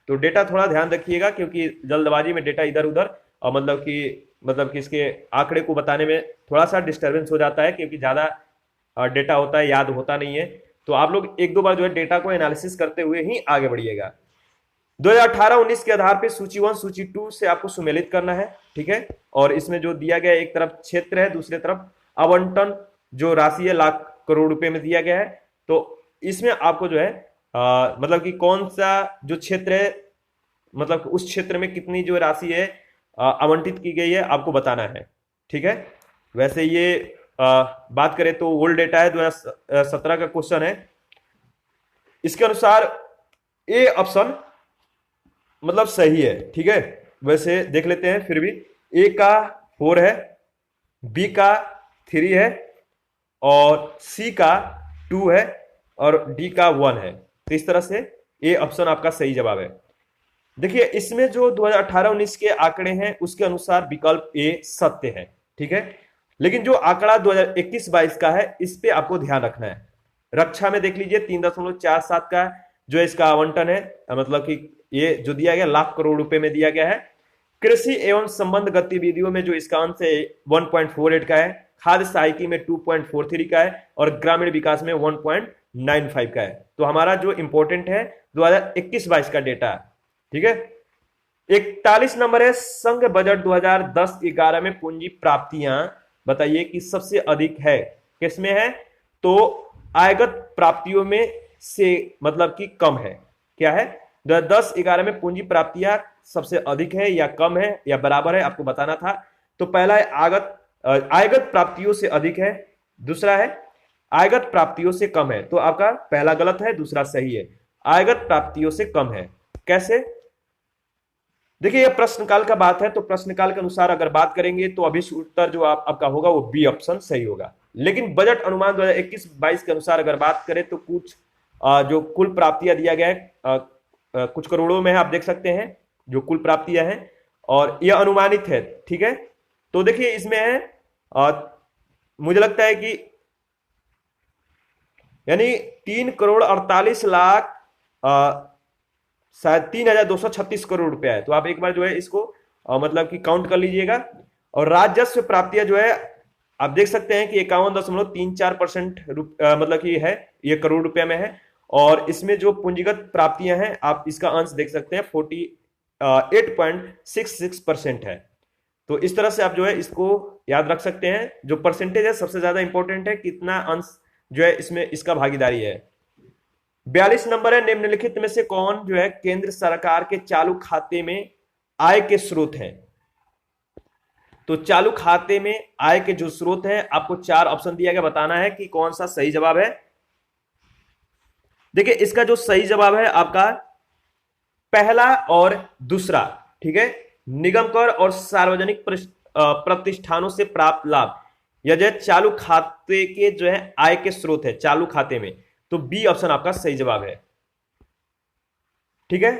तो डेटा थोड़ा ध्यान रखिएगा क्योंकि जल्दबाजी में डेटा इधर उधर और मतलब कि इसके आंकड़े को बताने में थोड़ा सा डिस्टरबेंस हो जाता है क्योंकि ज्यादा डेटा होता है, याद होता नहीं है। तो आप लोग एक दो बार जो है डेटा को एनालिसिस करते हुए ही आगे बढ़िएगा। 2018-19 के आधार पे सूची 1 सूची 2 से आपको सुमेलित करना है, ठीक है। और इसमें जो दिया गया एक तरफ क्षेत्र है, दूसरे तरफ आवंटन जो राशि है लाख करोड़ रुपए में दिया गया है। तो इसमें आपको जो है मतलब कि कौन सा जो क्षेत्र है, मतलब उस क्षेत्र में कितनी जो राशि है आवंटित की गई है आपको बताना है, ठीक है। वैसे ये बात करें तो ओल्ड डेटा है, 2017 का क्वेश्चन है। इसके अनुसार ए ऑप्शन मतलब सही है, ठीक है। वैसे देख लेते हैं फिर भी। ए का 4 है, बी का 3 है और सी का 2 है और डी का 1 है। तो इस तरह से ए ऑप्शन आपका सही जवाब है। देखिए इसमें जो 2018-19 के आंकड़े हैं उसके अनुसार विकल्प ए सत्य है, ठीक है। लेकिन जो आंकड़ा 2021-22 का है इस पे आपको ध्यान रखना है। रक्षा में देख लीजिए 3.47 का जो इसका आवंटन है, मतलब कि ये जो दिया गया लाख करोड़ रुपए में दिया गया है। कृषि एवं संबंध गतिविधियों में जो इसका अंश है 1.48 का है, खाद्य सहायकी में 2.43 का है और ग्रामीण विकास में 1.95 का है। तो हमारा जो इंपॉर्टेंट है 2021-22 का डेटा, ठीक है। 41 नंबर है संघ बजट 2010-11 में पूंजी प्राप्तियां बताइए कि सबसे अधिक है किसमें है। तो आयगत प्राप्तियों में से मतलब कि कम है। क्या है 2010-11 में पूंजी प्राप्तियां सबसे अधिक है या कम है या बराबर है आपको बताना था। तो पहला है आयगत प्राप्तियों से अधिक है, दूसरा है आयगत प्राप्तियों से कम है। तो आपका पहला गलत है, दूसरा सही है, आयगत प्राप्तियों से कम है। कैसे देखिए, यह प्रश्नकाल का बात है तो प्रश्नकाल के अनुसार अगर बात करेंगे तो अभी उत्तर जो आपका होगा वो बी ऑप्शन सही होगा। लेकिन बजट अनुमान 2021-22 के अनुसार अगर बात करें तो कुछ जो कुल प्राप्तियां दिया गया है कुछ करोड़ों में है, आप देख सकते हैं जो कुल प्राप्तियां हैं और यह अनुमानित है, ठीक है। तो देखिए इसमें है मुझे लगता है कि यानी 3,48,00,000 शायद 3,236 करोड़ रुपया है। तो आप एक बार जो है इसको मतलब कि काउंट कर लीजिएगा। और राजस्व प्राप्तियां जो है आप देख सकते हैं कि 51.34% मतलब कि है ये करोड़ रुपया में है। और इसमें जो पूंजीगत प्राप्तियां हैं आप इसका अंश देख सकते हैं 48.66% है। तो इस तरह से आप जो है इसको याद रख सकते हैं। जो परसेंटेज है सबसे ज्यादा इंपॉर्टेंट है, कितना अंश जो है इसमें इसका भागीदारी है। 42 नंबर है निम्नलिखित में से कौन जो है केंद्र सरकार के चालू खाते में आय के स्रोत हैं। तो चालू खाते में आय के जो स्रोत हैं आपको 4 ऑप्शन दिया गया, बताना है कि कौन सा सही जवाब है। देखिए इसका जो सही जवाब है आपका पहला और दूसरा, ठीक है। निगम कर और सार्वजनिक प्रतिष्ठानों से प्राप्त लाभ या जो चालू खाते के जो है आय के स्रोत है चालू खाते में, तो बी ऑप्शन आपका सही जवाब है, ठीक है।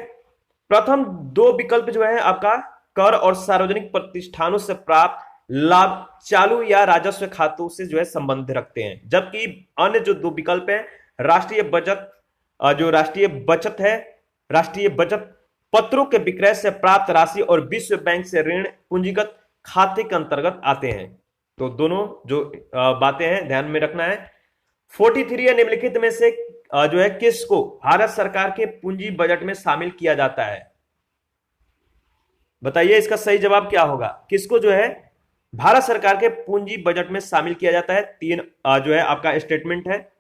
प्रथम 2 विकल्प जो है आपका कर और सार्वजनिक प्रतिष्ठानों से प्राप्त लाभ चालू या राजस्व खातों से जो है संबंध रखते हैं, जबकि अन्य जो 2 विकल्प है राष्ट्रीय बचत जो राष्ट्रीय बचत है, राष्ट्रीय बचत पत्रों के विक्रय से प्राप्त राशि और विश्व बैंक से ऋण पूंजीगत खाते के अंतर्गत आते हैं। तो दोनों जो बातें हैं ध्यान में रखना है। 43 है निम्नलिखित में से जो है किसको भारत सरकार के पूंजी बजट में शामिल किया जाता है, बताइए इसका सही जवाब क्या होगा। किसको जो है भारत सरकार के पूंजी बजट में शामिल किया जाता है। 3 जो है आपका स्टेटमेंट है,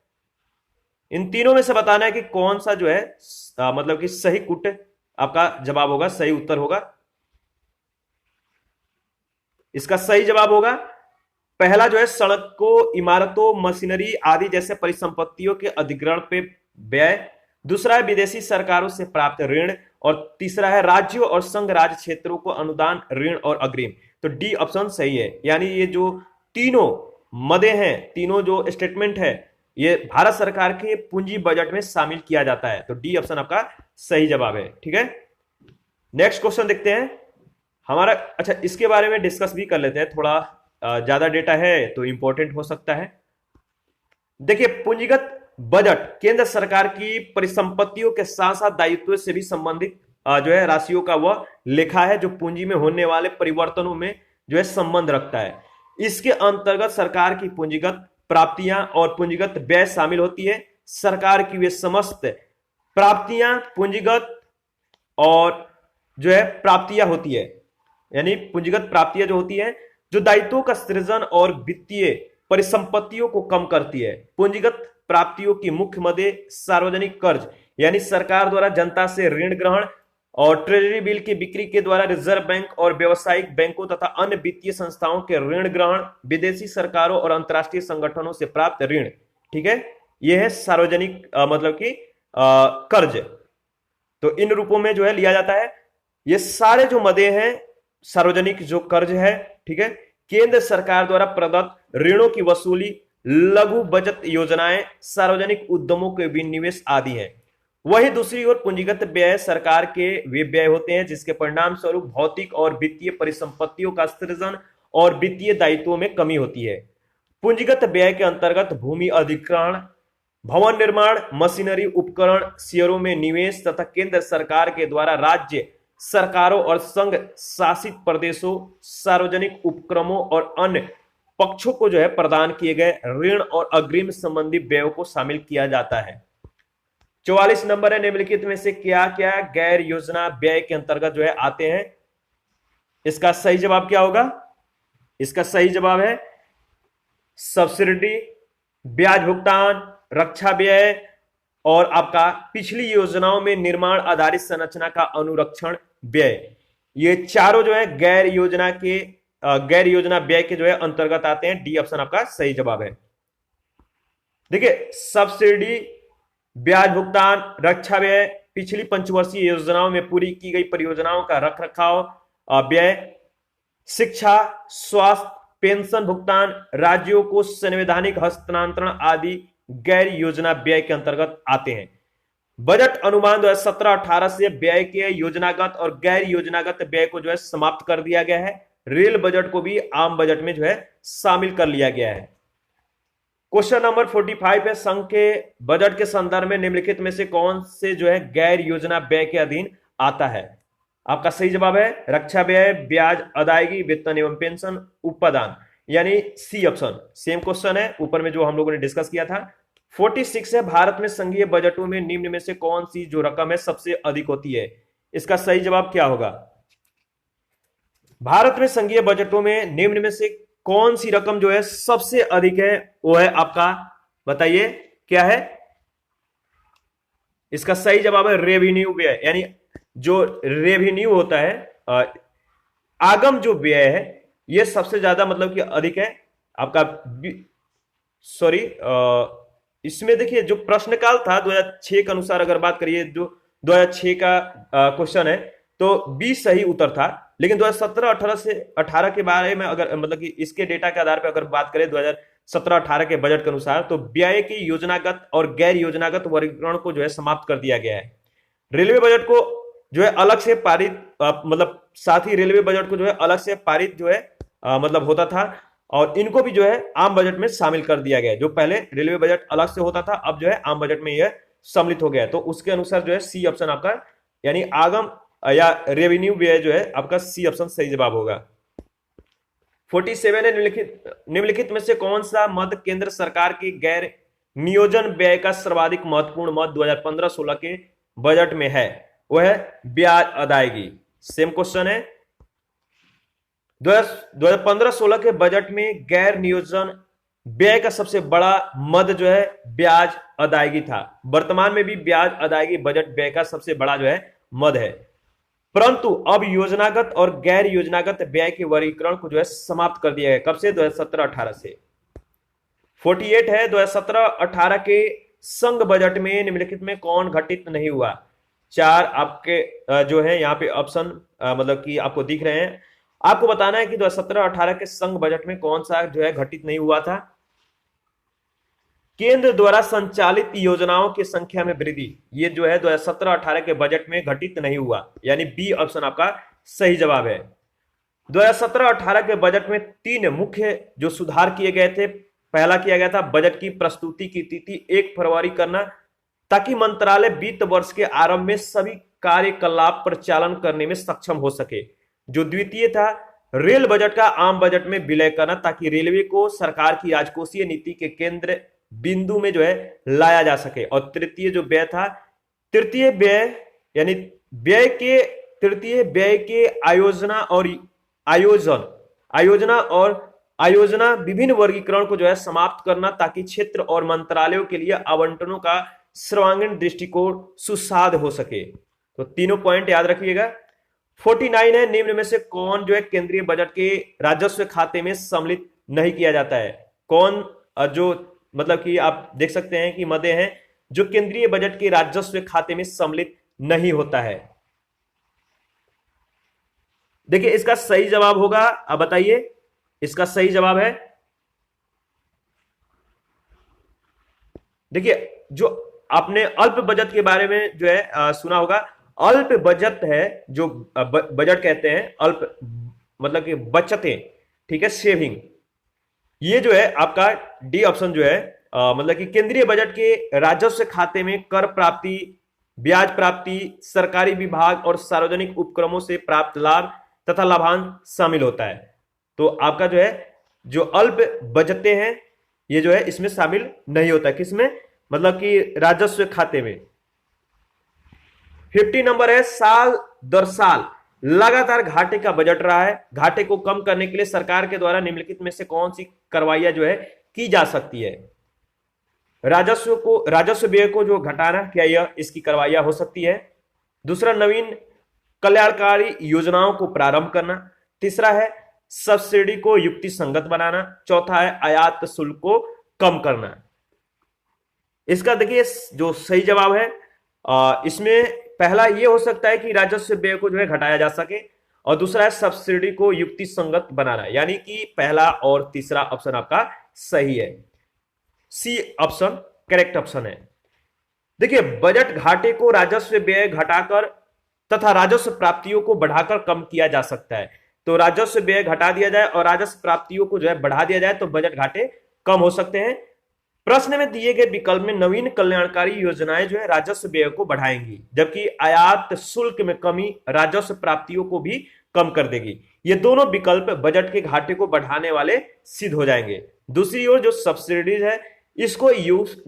इन तीनों में से बताना है कि कौन सा जो है मतलब कि सही कुट आपका जवाब होगा, सही उत्तर होगा। इसका सही जवाब होगा पहला जो है सड़कों, इमारतों, मशीनरी आदि जैसे परिसंपत्तियों के अधिग्रहण पे व्यय, दूसरा है विदेशी सरकारों से प्राप्त ऋण, और तीसरा है राज्यों और संघ राज्य क्षेत्रों को अनुदान, ऋण और अग्रिम। तो डी ऑप्शन सही है, यानी ये जो तीनों मदे हैं, तीनों जो स्टेटमेंट है, ये भारत सरकार के पूंजी बजट में शामिल किया जाता है। तो डी ऑप्शन आपका सही जवाब है। ठीक है, नेक्स्ट क्वेश्चन देखते हैं हमारा। अच्छा, इसके बारे में डिस्कस भी कर लेते हैं, थोड़ा ज्यादा डेटा है तो इंपॉर्टेंट हो सकता है। देखिए, पूंजीगत बजट केंद्र सरकार की परिसंपत्तियों के साथ साथ दायित्वों से भी संबंधित जो है राशियों का वह लेखा है, जो पूंजी में होने वाले परिवर्तनों में जो है संबंध रखता है। इसके अंतर्गत सरकार की पूंजीगत प्राप्तियां और पूंजीगत व्यय शामिल होती है। सरकार की वे समस्त प्राप्तियां पूंजीगत और जो है प्राप्तियां होती है, यानी पूंजीगत प्राप्तियां जो होती है, जो दायित्वों का सृजन और वित्तीय परिसंपत्तियों को कम करती है। पूंजीगत प्राप्तियों की मुख्य मदे सार्वजनिक कर्ज, यानी सरकार द्वारा जनता से ऋण ग्रहण, और ट्रेजरी बिल की बिक्री के द्वारा रिजर्व बैंक और व्यावसायिक बैंकों तथा अन्य वित्तीय संस्थाओं के ऋण ग्रहण, विदेशी सरकारों और अंतर्राष्ट्रीय संगठनों से प्राप्त ऋण। ठीक है, यह है सार्वजनिक मतलब कि कर्ज। तो इन रूपों में जो है लिया जाता है। ये सारे जो मदे हैं सार्वजनिक जो कर्ज है, ठीक है, केंद्र सरकार द्वारा प्रदत्त ऋणों की वसूली, लघु बचत योजनाएं, सार्वजनिक उद्यमों के विनिवेश आदि हैं। वही दूसरी ओर पूंजीगत व्यय सरकार के वे व्यय होते हैं जिसके परिणाम स्वरूप भौतिक और वित्तीय परिसंपत्तियों का सृजन और वित्तीय दायित्वों में कमी होती है। पूंजीगत व्यय के अंतर्गत भूमि अधिग्रहण, भवन निर्माण, मशीनरी, उपकरण, शेयरों में निवेश तथा केंद्र सरकार के द्वारा राज्य सरकारों और संघ शासित प्रदेशों, सार्वजनिक उपक्रमों और अन्य पक्षों को जो है प्रदान किए गए ऋण और अग्रिम संबंधी व्ययों को शामिल किया जाता है। 44 नंबर है, निम्नलिखित में से क्या क्या गैर योजना व्यय के अंतर्गत जो है आते हैं? इसका सही जवाब क्या होगा? इसका सही जवाब है सब्सिडी, ब्याज भुगतान, रक्षा व्यय और आपका पिछली योजनाओं में निर्माण आधारित संरचना का अनुरक्षण व्यय। ये चारों जो है गैर योजना व्यय के जो है अंतर्गत आते हैं। डी ऑप्शन आपका सही जवाब है। देखिए, सब्सिडी, ब्याज भुगतान, रक्षा व्यय, पिछली पंचवर्षीय योजनाओं में पूरी की गई परियोजनाओं का रखरखाव व्यय, शिक्षा, स्वास्थ्य, पेंशन भुगतान, राज्यों को संवैधानिक हस्तांतरण आदि गैर योजना व्यय के अंतर्गत आते हैं। बजट अनुमान 2017-18 से व्यय के योजनागत और गैर योजनागत व्यय को जो है समाप्त कर दिया गया है। रेल बजट को भी आम बजट में जो है शामिल कर लिया गया है। क्वेश्चन नंबर 45 है, संघ के बजट के संदर्भ में निम्नलिखित में से कौन से जो है गैर योजना व्यय के अधीन आता है? आपका सही जवाब है रक्षा व्यय, ब्याज अदायगी, वेतन एवं पेंशन, उपादान, यानी सी ऑप्शन। सेम क्वेश्चन है ऊपर में जो हम लोगों ने डिस्कस किया था। 46 है, भारत में संघीय बजटों में निम्न में से कौन सी जो रकम है सबसे अधिक होती है? इसका सही जवाब क्या होगा? भारत में संघीय बजटों में निम्न में से कौन सी रकम जो है सबसे अधिक है? वो है आपका, बताइए क्या है? इसका सही जवाब है रेवेन्यू व्यय, यानी जो रेवेन्यू होता है, आगम जो व्यय है, यह सबसे ज्यादा मतलब कि अधिक है आपका। सॉरी, इसमें देखिए जो प्रश्नकाल था 2006 के अनुसार अगर बात करिए, जो 2006 का क्वेश्चन है, तो 20 सही उत्तर था। लेकिन 2017-18 से 18 के बारे में अगर मतलब कि इसके डेटा के आधार पर अगर बात करें 2017-18 के बजट के अनुसार, तो व्यय की योजनागत और गैर योजनागत वर्गीकरण को जो है समाप्त कर दिया गया है। रेलवे बजट को जो है अलग से पारित मतलब साथ ही रेलवे बजट को जो है अलग से पारित जो है मतलब होता था, और इनको भी जो है आम बजट में शामिल कर दिया गया है। जो पहले रेलवे बजट अलग से होता था, अब जो है आम बजट में यह सम्मिलित हो गया है। तो उसके अनुसार जो है सी ऑप्शन आपका, यानी आगम या रेवेन्यू व्यय जो है आपका सी ऑप्शन सही जवाब होगा। 47 है, निम्नलिखित में से कौन सा मद केंद्र सरकार के गैर नियोजन व्यय का सर्वाधिक महत्वपूर्ण मद 2015-16 के बजट में है? वह है ब्याज अदायगी। सेम क्वेश्चन है, 2015-16 के बजट में गैर नियोजन व्यय का सबसे बड़ा मद जो है ब्याज अदायगी था। वर्तमान में भी ब्याज अदायगी बजट व्यय का सबसे बड़ा जो है मद है। परंतु अब योजनागत और गैर योजनागत व्यय के वर्गीकरण को जो है समाप्त कर दिया गया। कब से? 2017-18 से। 48 है 2017-18 के संघ बजट में निम्नलिखित में कौन घटित नहीं हुआ? चार आपके जो है यहाँ पे ऑप्शन मतलब कि आपको दिख रहे हैं। आपको बताना है कि 2017-18 के संघ बजट में कौन सा जो है घटित नहीं हुआ था। केंद्र द्वारा संचालित योजनाओं की संख्या में वृद्धि, ये जो है 2017-18 के बजट में घटित नहीं हुआ, यानी बी ऑप्शन आपका सही जवाब है। 2017-18 के बजट में 3 मुख्य जो सुधार किए गए थे। पहला किया गया था बजट की प्रस्तुति की तिथि 1 फरवरी करना, ताकि मंत्रालय वित्त वर्ष के आरंभ में सभी कार्यकलाप परिचालन करने में सक्षम हो सके। जो द्वितीय था रेल बजट का आम बजट में विलय करना, ताकि रेलवे को सरकार की राजकोषीय नीति के केंद्र बिंदु में जो है लाया जा सके। और तृतीय जो व्यय था, तृतीय व्यय यानी व्यय के तृतीय व्यय के आयोजना विभिन्न वर्गीकरण को जो है समाप्त करना, ताकि क्षेत्र और मंत्रालयों के लिए आवंटनों का सर्वांगीण दृष्टिकोण सुसाध हो सके। तो तीनों पॉइंट याद रखिएगा। 49 है निम्न में से कौन जो है केंद्रीय बजट के राजस्व खाते में सम्मिलित नहीं किया जाता है? कौन जो मतलब कि आप देख सकते हैं कि मदे हैं जो केंद्रीय बजट के राजस्व खाते में सम्मिलित नहीं होता है। देखिए इसका सही जवाब होगा, अब बताइए इसका सही जवाब है। देखिए जो आपने अल्प बजट के बारे में जो है सुना होगा। अल्प बजट है जो बजट कहते हैं, अल्प मतलब कि बचतें, ठीक है, सेविंग। ये जो है आपका डी ऑप्शन जो है मतलब कि केंद्रीय बजट के राजस्व खाते में कर प्राप्ति, ब्याज प्राप्ति, सरकारी विभाग और सार्वजनिक उपक्रमों से प्राप्त लाभ तथा लाभांश शामिल होता है। तो आपका जो है जो अल्प बचतें हैं ये जो है इसमें शामिल नहीं होता। किसमें? मतलब कि राजस्व खाते में। 50 नंबर है साल दर साल लगातार घाटे का बजट रहा है। घाटे को कम करने के लिए सरकार के द्वारा निम्नलिखित में से कौन सी कार्रवाइयां जो है की जा सकती है? राजस्व व्यय को जो घटाना, क्या यह इसकी कार्रवाइयां हो सकती है? दूसरा, नवीन कल्याणकारी योजनाओं को प्रारंभ करना। तीसरा है सब्सिडी को युक्ति संगत बनाना। चौथा है आयात शुल्क को कम करना। इसका देखिए जो सही जवाब है इसमें पहला ये हो सकता है कि राजस्व व्यय को जो है घटाया जा सके, और दूसरा है सब्सिडी को युक्ति संगत बनाना, यानी कि पहला और तीसरा ऑप्शन आपका सही है। सी ऑप्शन करेक्ट ऑप्शन है। देखिए बजट घाटे को राजस्व व्यय घटाकर तथा राजस्व प्राप्तियों को बढ़ाकर कम किया जा सकता है। तो राजस्व व्यय घटा दिया जाए और राजस्व प्राप्तियों को जो है बढ़ा दिया जाए तो बजट घाटे कम हो सकते हैं। प्रश्न में दिए गए विकल्प में नवीन कल्याणकारी योजनाएं जो है राजस्व व्यय को बढ़ाएंगी, जबकि आयात शुल्क में कमी राजस्व प्राप्तियों को भी कम कर देगी। ये दोनों विकल्प बजट के घाटे को बढ़ाने वाले सिद्ध हो जाएंगे। दूसरी ओर जो सब्सिडीज है इसको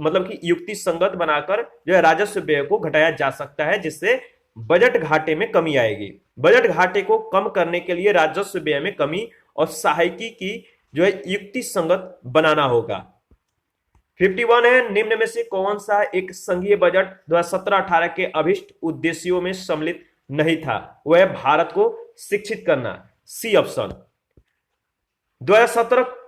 मतलब कि युक्ति संगत बनाकर जो है राजस्व व्यय को घटाया जा सकता है, जिससे बजट घाटे में कमी आएगी। बजट घाटे को कम करने के लिए राजस्व व्यय में कमी और सहायकी की जो है युक्ति संगत बनाना होगा। 51 है निम्न में से कौन सा एक संघीय बजट 2017-18 के अभिष्ट उद्देश्यों में सम्मिलित नहीं था? वह है भारत को शिक्षित करना। C option. 2017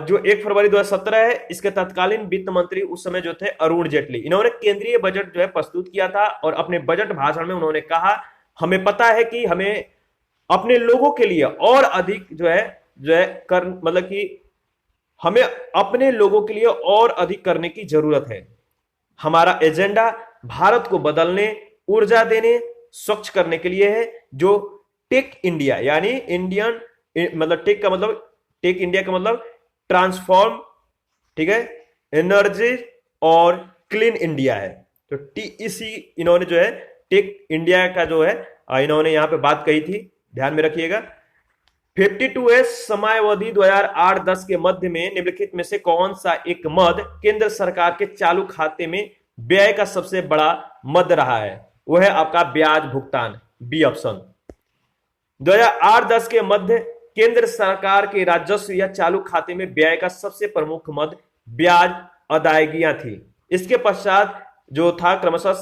जो 1 फरवरी 2017 है, इसके तत्कालीन वित्त मंत्री उस समय जो थे अरुण जेटली, इन्होंने केंद्रीय बजट जो है प्रस्तुत किया था और अपने बजट भाषण में उन्होंने कहा हमें पता है कि हमें अपने लोगों के लिए और अधिक जो है कर मतलब कि हमें अपने लोगों के लिए और अधिक करने की जरूरत है। हमारा एजेंडा भारत को बदलने, ऊर्जा देने, स्वच्छ करने के लिए है, जो टेक इंडिया यानी इंडियन मतलब टेक इंडिया का मतलब ट्रांसफॉर्म, ठीक है, एनर्जी और क्लीन इंडिया है। तो टीईसी इन्होंने जो है टेक इंडिया का जो है इन्होंने यहां पे बात कही थी, ध्यान में रखिएगा। 52 है समयावधि 2008-10 के मध्य में निम्नलिखित में से कौन सा एक मद केंद्र सरकार के चालू खाते में व्यय का सबसे बड़ा मद रहा है? वह है आपका ब्याज भुगतान। B option. 2008-10 के मध्य केंद्र सरकार के राजस्व या चालू खाते में व्यय का सबसे प्रमुख मद ब्याज अदायगियां थी। इसके पश्चात जो था क्रमशः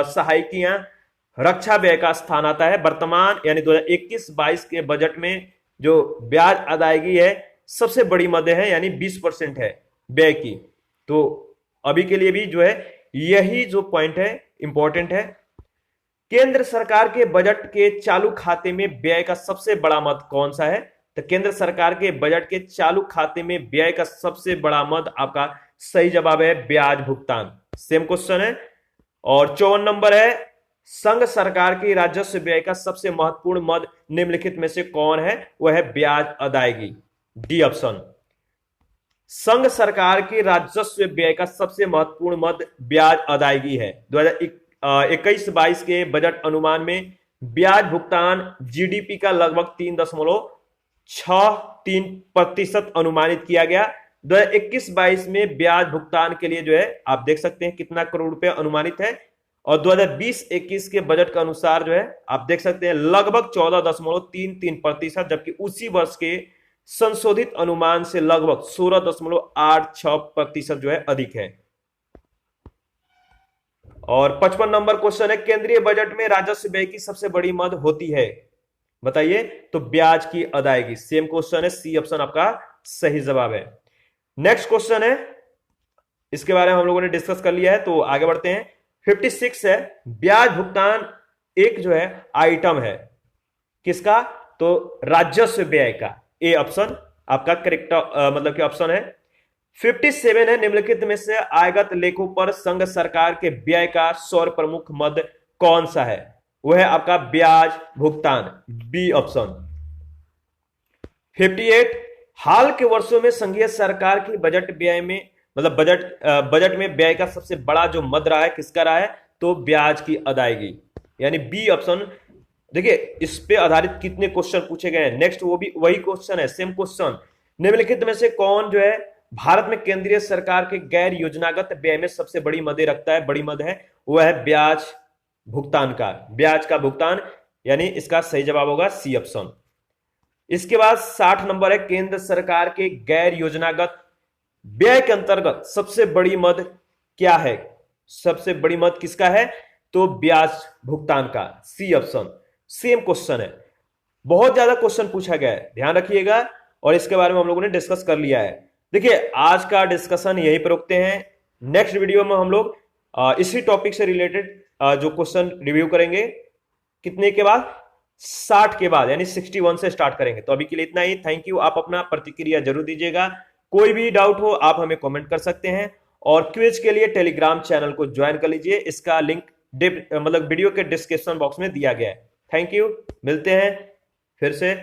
सहायकियां, रक्षा व्यय का स्थान आता है। वर्तमान यानी 2021-22 के बजट में जो ब्याज अदायगी है सबसे बड़ी मद है, यानी 20% है व्यय की। तो अभी के लिए भी जो है यही जो पॉइंट है इंपॉर्टेंट है। केंद्र सरकार के बजट के चालू खाते में व्यय का सबसे बड़ा मद कौन सा है? तो केंद्र सरकार के बजट के चालू खाते में व्यय का सबसे बड़ा मद आपका सही जवाब है ब्याज भुगतान। सेम क्वेश्चन है। और 54 नंबर है, संघ सरकार की राजस्व व्यय का सबसे महत्वपूर्ण मद निम्नलिखित में से कौन है? वह है ब्याज अदायगी, डी ऑप्शन। संघ सरकार की राजस्व व्यय का सबसे महत्वपूर्ण मद ब्याज अदायगी है। 2021-22 के बजट अनुमान में ब्याज भुगतान जीडीपी का लगभग 3.63% अनुमानित किया गया। 2021-22 में ब्याज भुगतान के लिए जो है आप देख सकते हैं कितना करोड़ रुपए अनुमानित है। और 2020-21 के बजट के अनुसार जो है आप देख सकते हैं लगभग 14.33%, जबकि उसी वर्ष के संशोधित अनुमान से लगभग 16.86% जो है अधिक है। और 55 नंबर क्वेश्चन है, केंद्रीय बजट में राजस्व व्यय की सबसे बड़ी मद होती है, बताइए। तो ब्याज की अदायगी। सेम क्वेश्चन है, सी ऑप्शन आपका सही जवाब है। नेक्स्ट क्वेश्चन है, इसके बारे में हम लोगों ने डिस्कस कर लिया है, तो आगे बढ़ते हैं। 56 है, ब्याज भुगतान एक जो है आइटम है किसका? तो राजस्व व्यय का। ए ऑप्शन आपका करेक्ट मतलब कि ऑप्शन है। 57 है, निम्नलिखित में से आयगत लेखों पर संघ सरकार के व्यय का सर्वप्रमुख मद कौन सा है? वह है आपका ब्याज भुगतान, बी ऑप्शन। 58, हाल के वर्षों में संघीय सरकार की बजट व्यय में मतलब बजट में व्यय का सबसे बड़ा जो मद रहा है किसका रहा है? तो ब्याज की अदायगी, यानी बी ऑप्शन। देखिए इस पे आधारित कितने क्वेश्चन पूछे गए हैं, नेक्स्ट वो भी वही क्वेश्चन है, सेम क्वेश्चन। निम्नलिखित में से कौन जो है भारत में केंद्रीय सरकार के गैर योजनागत व्यय में सबसे बड़ी मदें रखता है, बड़ी मद है? वह है ब्याज भुगतान का, ब्याज का भुगतान, यानी इसका सही जवाब होगा सी ऑप्शन। इसके बाद 60 नंबर है, केंद्र सरकार के गैर योजनागत व्यय के अंतर्गत सबसे बड़ी मद क्या है? सबसे बड़ी मद किसका है? तो ब्याज भुगतान का, सी ऑप्शन। सेम क्वेश्चन है, बहुत ज्यादा क्वेश्चन पूछा गया है, ध्यान रखिएगा। और इसके बारे में हम लोगों ने डिस्कस कर लिया है। देखिए आज का डिस्कशन यहीं पर रोकते हैं। नेक्स्ट वीडियो में हम लोग इसी टॉपिक से रिलेटेड जो क्वेश्चन रिव्यू करेंगे, कितने के बाद? 60 के बाद, यानी 61 से स्टार्ट करेंगे। तो अभी के लिए इतना ही, थैंक यू। आप अपना प्रतिक्रिया जरूर दीजिएगा, कोई भी डाउट हो आप हमें कमेंट कर सकते हैं। और क्विज के लिए टेलीग्राम चैनल को ज्वाइन कर लीजिए, इसका लिंक मतलब वीडियो के डिस्क्रिप्शन बॉक्स में दिया गया है। थैंक यू, मिलते हैं फिर से।